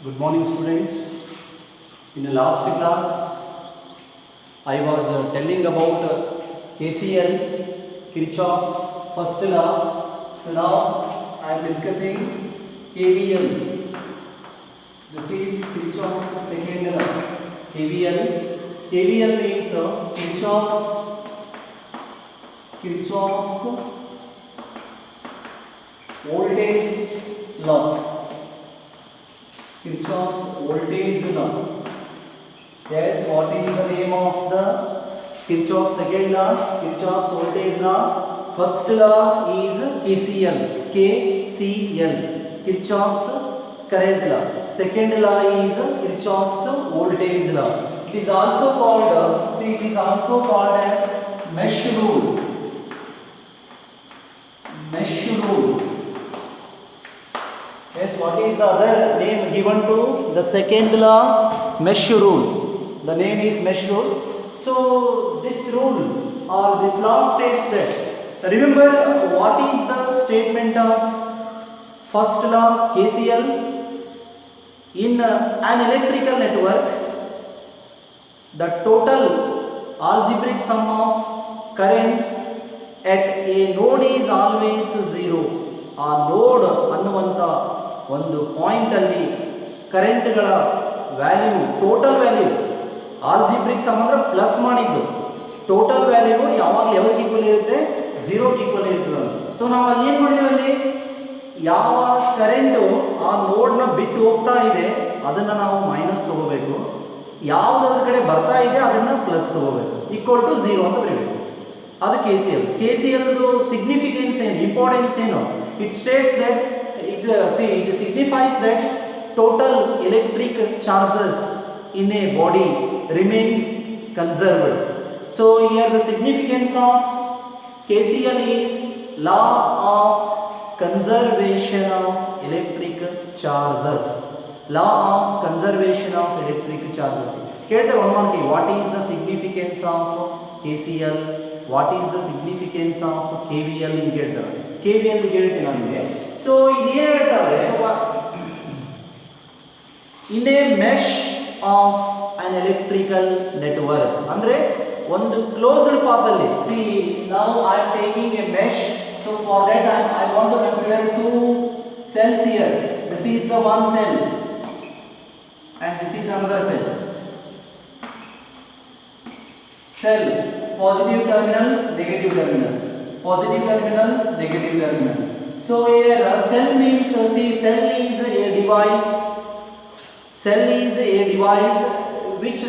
Good morning, students. In the last class, I was telling about KCL, Kirchhoff's first law. So now I am discussing KVL. This is Kirchhoff's second law. KVL. KVL means Kirchhoff's voltage law. Kirchhoff's voltage law. Yes, what is the name of the Kirchhoff's second law? Kirchhoff's voltage law. First law is KCL. KCL. Kirchhoff's current law. Second law is Kirchhoff's voltage law. It is also called, it is also called as mesh rule. Mesh rule. Yes, what is the other name given to the second law? Mesh rule. The name is mesh rule. So this rule or this law states that, remember what is the statement of first law KCL? In an electrical network, the total algebraic sum of currents at a node is always zero. ಆ ನೋಡ್ ಅನ್ನುವಂಥ ಒಂದು ಪಾಯಿಂಟಲ್ಲಿ ಕರೆಂಟ್ಗಳ value total value algebraic sum ಅಂದರೆ plus ಮಾಡಿದ್ದು total value ಯಾವಾಗಲೂ ಯಾವ್ದಕ್ಕೆ ಈಕ್ವಲ್ ಇರುತ್ತೆ ಝೀರೋಗೆ ಈಕ್ವಲ್ ಇರ್ತದೆ. ಸೊ ನಾವು ಅಲ್ಲಿ ಏನು ಮಾಡಿದ್ವಿ, ಅಲ್ಲಿ ಯಾವ ಕರೆಂಟು ಆ ನೋಡ್ನ ಬಿಟ್ಟು ಹೋಗ್ತಾ ಇದೆ ಅದನ್ನು ನಾವು ಮೈನಸ್ ತಗೋಬೇಕು, ಯಾವುದರ ಕಡೆ ಬರ್ತಾ ಇದೆ ಅದನ್ನು ಪ್ಲಸ್ ತಗೋಬೇಕು, ಈಕ್ವಲ್ ಟು ಝೀರೋ ಅಂತ ಬರೀಬೇಕು. ಅದು K C L. K C ಎಲ್ದು ಸಿಗ್ನಿಫಿಕೆನ್ಸ್ ಏನು, ಇಂಪಾರ್ಟೆನ್ಸ್ ಏನು? It states that it signifies that total electric charges in a body remains conserved. So here the significance of KCL is law of conservation of electric charges. Law of conservation of electric charges. Here the one more key. What is the significance of KCL? What is the significance of KVL in here? KVL ಹೇಳ್ತೀನಿ ನನಗೆ. So ಇದು ಏನು ಹೇಳ್ತಾರೆ, in a mesh of an electrical network ಅಂದರೆ ಒಂದು closed path ಅಲ್ಲಿ. See ನಾವು I am taking a mesh. So for that I want to consider two cells here. This is the one cell and this is another cell. Cell, positive terminal, negative terminal. Positive terminal, negative terminal. So here cell means, see, cell is a device. Cell is a device which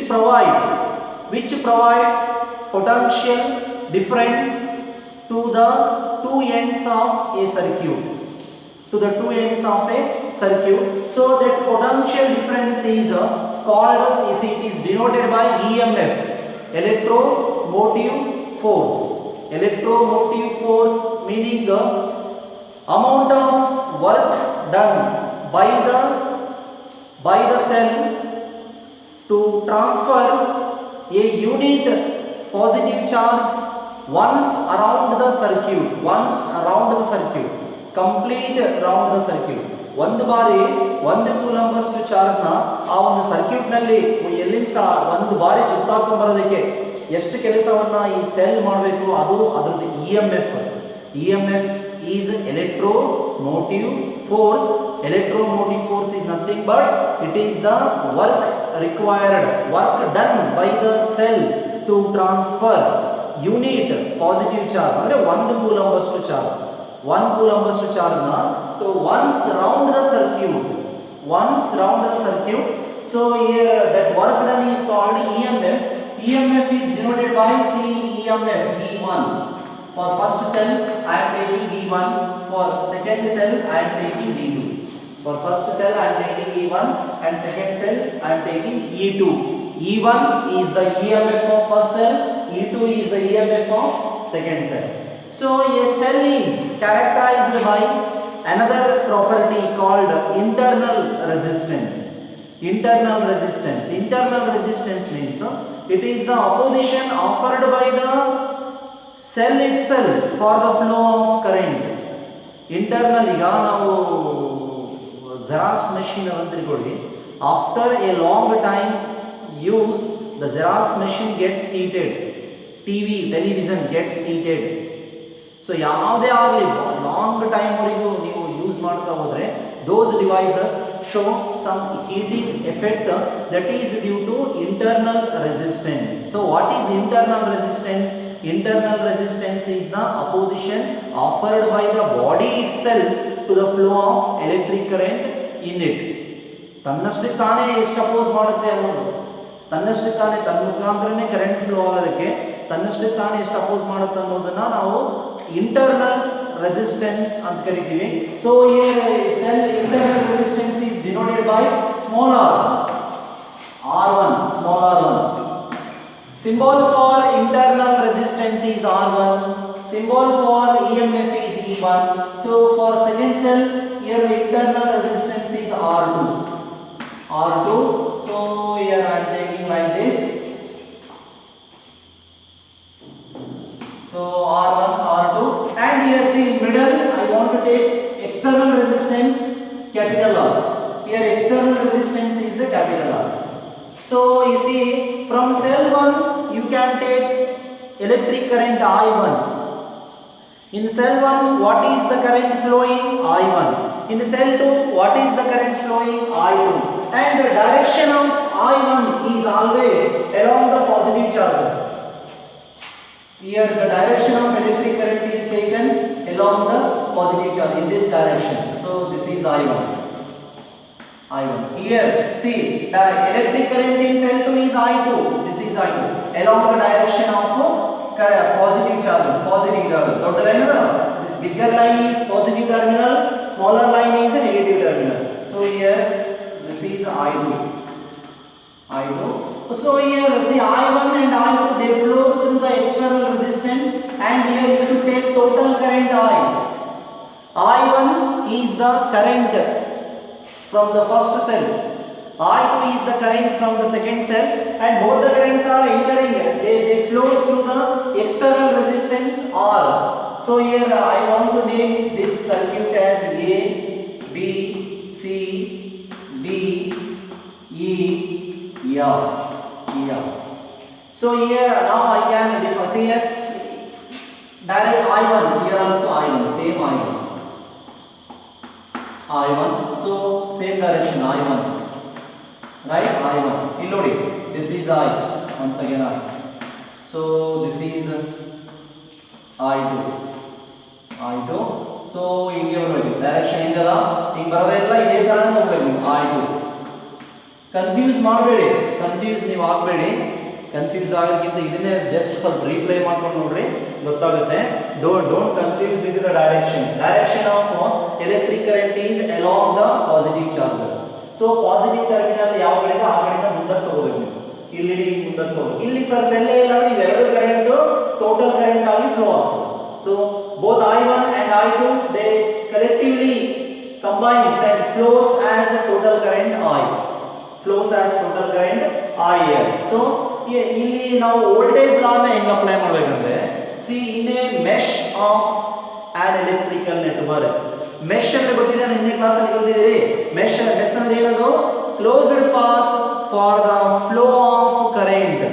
provides potential difference to the two ends of a circuit. To the two ends of a circuit. So that potential difference is called, it is denoted by EMF, electromotive force. Electromotive force meaning the amount of work done by the cell to transfer a unit positive charge once around the circuit, complete around the circuit. ಒಂದು ಬಾರಿ ಒಂದು coulomb ಅಷ್ಟು ಚಾರ್ಜ್ನ ಆ ಒಂದು ಸರ್ಕ್ಯೂಟ್ನಲ್ಲಿ ಎಲ್ಲಿಂದ ಒಂದು ಬಾರಿ ಸುತ್ತಾಕೊಂಡು ಬರೋದಕ್ಕೆ ಎಷ್ಟು ಕೆಲಸವನ್ನು ಈ ಸೆಲ್ ಮಾಡಬೇಕು, ಅದು ಅದರದ್ದು E M F. E M F is electromotive force. Electromotive force is nothing but it is the work required, work done by the cell to transfer unit positive charge ಅಂದರೆ ಒಂದು ಕೂಲಂಬಷ್ಟು charge, one coulomb charge to once round the circuit. So here that work done is called EMF. EMF is denoted by EMF E1. For first cell I am taking E1, for second cell I am taking E2. For first cell I am taking E1 and second cell I am taking E2. E1 is the EMF of first cell, E2 is the EMF of second cell. So a cell is characterized by another property called internal resistance. Internal resistance means it is the opposition offered by the cell itself for the flow of current. Internal ಈಗ ನಾವು Xerox machine avantirikodi. After a long time use, the Xerox machine gets heated. Television gets heated. So ಯಾವುದೇ ಆಗಲಿ long ಟೈಮ್ವರೆಗೂ ನೀವು use ಮಾಡ್ತಾ ಹೋದರೆ those devices show some heating effect that is due to internal resistance. So what is internal resistance? Internal resistance is the opposition offered by the body itself to the flow of electric current in it. ತನ್ನಷ್ಟಕ್ಕೆ ತಾನೇ ಎಷ್ಟು oppose ಮಾಡುತ್ತೆ ಅನ್ನೋದು, ತನ್ನಷ್ಟಕ್ಕೆ ತಾನೇ ತನ್ನ ಮುಖಾಂತರನೇ current flow ಆಗೋದಕ್ಕೆ ತನ್ನಷ್ಟಕ್ಕೆ ತಾನೇ ಎಷ್ಟು ಅಪೋಸ್ ಮಾಡುತ್ತೆ ಅನ್ನೋದನ್ನ ನಾವು ಇಂಟರ್ನಲ್ resistance ಅಂತ ಕರಿತೀವಿ. So here cell internal resistance is denoted by small r, R1, small r1. Symbol for internal resistance is R1. Symbol for EMF is E1. So for second cell, here the internal resistance is R2. R2. So here I am taking like this. So R1, R2, and here see in middle I want to take external resistance capital R. Here external resistance is the capital R. So you see from cell 1 you can take electric current I1. In cell 1 what is the current flowing? I1. In cell 2 what is the current flowing? I2. And the direction of I1 is always along the positive charges. Here the direction of electric current is taken along the positive charge in this direction. So this is I1. I1. Here see the electric current in cell 2 is I2. This is I2 along the direction of positive charges. Positive terminal. This bigger line is positive terminal. Smaller line is a negative terminal. So here this is I2. I2. So here see I1 and I2 they flows through the external resistance, and here you should take total current I. I1 is the current from the first cell. I2 is the current from the second cell, and both the currents are entering. They flows through the external resistance R. So here I want to name this circuit as A, B, C, D, E, F. Yeah. So here now I can define, see here direct I1, here also I1, same I1. I1, so same direction I1, right? I1. Illodi, this is I, once again I. So this is I2. I2. So ಹಿಂಗೆ ಬರಬೇಕು, direction ಹಿಂಗದ, ಹಿಂಗೆ ಬರೋದೆಲ್ಲ ಇದೇ ತರನೇ ಹೋಗ್ಬೇಕು ನೀವು I2. Confuse ಮಾಡಬೇಡಿ, confuse ನೀವು ಆಗಬೇಡಿ. ಕನ್ಫ್ಯೂಸ್ ಆಗೋದಕ್ಕಿಂತ ಇದನ್ನೇ ಜಸ್ಟ್ ಸ್ವಲ್ಪ ರೀಪ್ಲೇ ಮಾಡ್ಕೊಂಡು ನೋಡ್ರಿ, ಗೊತ್ತಾಗುತ್ತೆ. Don't confuse with the directions. Direction of electric current is along the positive charges. So positive terminal ಯಾವ ಕಡೆ ಇದೆ ಆ ಕಡೆಯಿಂದ ಮುಂದಕ್ಕೆ ತಗೋಬೇಕು ನೀವು. ಇಲ್ಲಿ ಮುಂದಕ್ಕೆ ತಗೋಬೇಕು. ಇಲ್ಲಿ ಸರ್ ಸೆಲ್ಲೇ ಇಲ್ಲ ಅಂದ್ರೆ ಇವೆರಡು ಕರೆಂಟ್ ಟೋಟಲ್ ಕರೆಂಟ್ ಆಗಿ ಫ್ಲೋ ಆಗ್ತದೆ. So both I1 and I2 they collectively combines and flows as total current I. Flows as total current I here. So ಇಲ್ಲಿ ನಾವು ವೋಲ್ಟೇಜ್ ಲಾ ನ ಹೆಂಗೆ ಅಪ್ಲೈ ಮಾಡಬೇಕಂದ್ರೆ, C in a mesh of an electrical network. Mesh ಅಂದ್ರೆ ಗೊತ್ತಿದೆ, ಹಿಂದಿನ class ಅಲ್ಲಿ ಕಲಿತಿದ್ದೀರಿ. ಮೆಶ್ ಅಂದ್ರೆ ಏನದು? Closed path for the flow of current.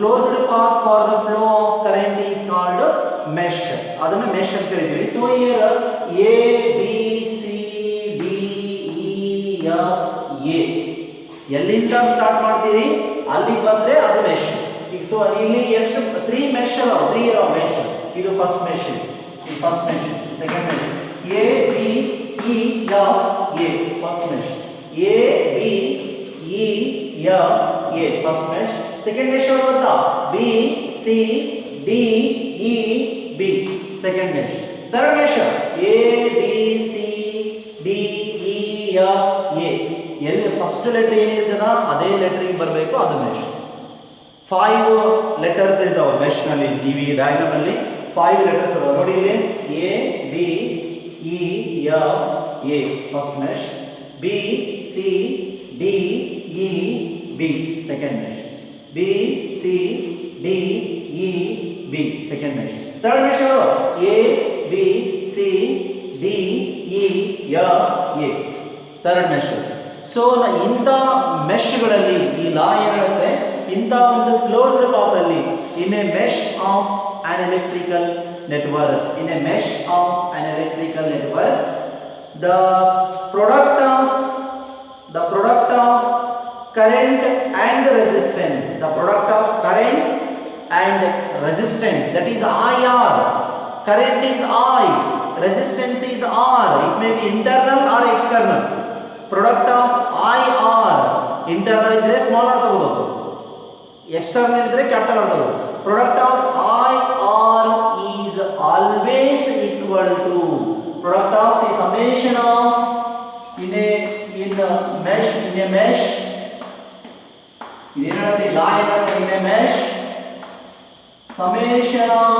Closed path for the flow of current is called mesh. ಅದನ್ನ ಮೆಶ್ ಅಂತ ಕರಿತೀವಿ. So here A B C D E F A ಎಲ್ಲಿಂದ ಸ್ಟಾರ್ಟ್ ಮಾಡ್ತೀರಿ ಅಲ್ಲಿ ಬಂದ್ರೆ ಅದು ಮೆಶ್. ಈಗ ಸೊ ಇಲ್ಲಿ ಎಷ್ಟು 3 ಮೆಶ್ ಅಲ್ಲ, 3 ಇರೋ ಮೆಶ್. ಇದು ಫಸ್ಟ್ ಮೆಶ್, ಇದು first mesh. Second mesh A B E F A first mesh. A B E F A first mesh. Second mesh ಯಾವುದು ಗೊತ್ತಾ? B C D E B second mesh. Third mesh A B C D E F A. ಎಲ್ಲಿ first letter ಏನಿರ್ತದ ಅದೇ ಲೆಟರ್ಗೆ ಬರಬೇಕು, ಅದು mesh. 5 letters ಇರ್ತಾವೆ mesh ನಲ್ಲಿ. ಈ ಡಯಾಗ್ರಾಮ್ ಅಲ್ಲಿ 5 ಲೆಟರ್ಸ್ ಇದಾವೆ ನೋಡಿ. ಇಲ್ಲಿ A B E F A first mesh, B C D E B second mesh, B C D E B second mesh. Third mesh A B C D E F A. Third mesh. So ಇಂಥ ಮೆಶ್ಗಳಲ್ಲಿ ಈ law ಏನು ಹೇಳುತ್ತೆ, ಇಂಥ ಒಂದು closed ಪಾತಲ್ಲಿ in a mesh of an electrical network, in a mesh of an electrical network, the product of current and resistance, the product of current and resistance, that is IR. Current is I, resistance is R. It may be internal or external. Product of IR, internal idre small r ತಗೋಬೇಕು, external idre capital r ತಗೋಬೇಕು. Product of IR is always equal to product of, say, summation of in a mesh ಇದೇನಂತೆ ಲಾ ಏನಂತೆ, in a mesh summation of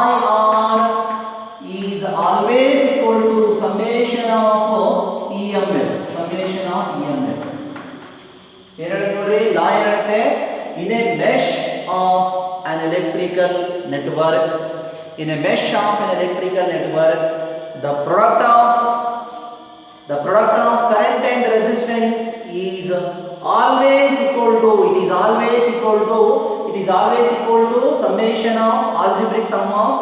IR is always equal to summation of EMF, summation of EMF. ಏನಂತೆ ನೋಡ್ರಿ, ಲಾ ಏನಂತೆ, in a mesh of an electrical network, in a mesh of an electrical network, the product of current and resistance is always equal to, it is always equal to summation of algebraic sum of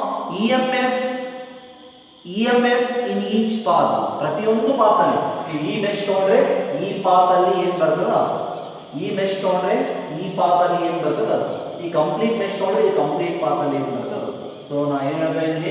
EMF in each path. ಪ್ರತಿಯೊಂದು path ಅಲ್ಲಿ ಈ mesh ತಗೊಂಡ್ರೆ ಈ path ಅಲ್ಲಿ ಏನು ಬರ್ತದ, ಈ mesh ತಗೊಂಡ್ರೆ ಈ ಪಾತ್ ಅಲ್ಲಿ ಏನು ಬರ್ತದ, ಈ ಕಂಪ್ಲೀಟ್ ಮೆಶ್ ತಗೊಂಡ್ರೆ ಈ ಕಂಪ್ಲೀಟ್ ಪಾತ್ ಅಲ್ಲಿ ಏನು ಬರ್ತದ. ಸೊ ನಾ ಏನು ಹೇಳ್ತಾ ಇದ್ದೀನಿ,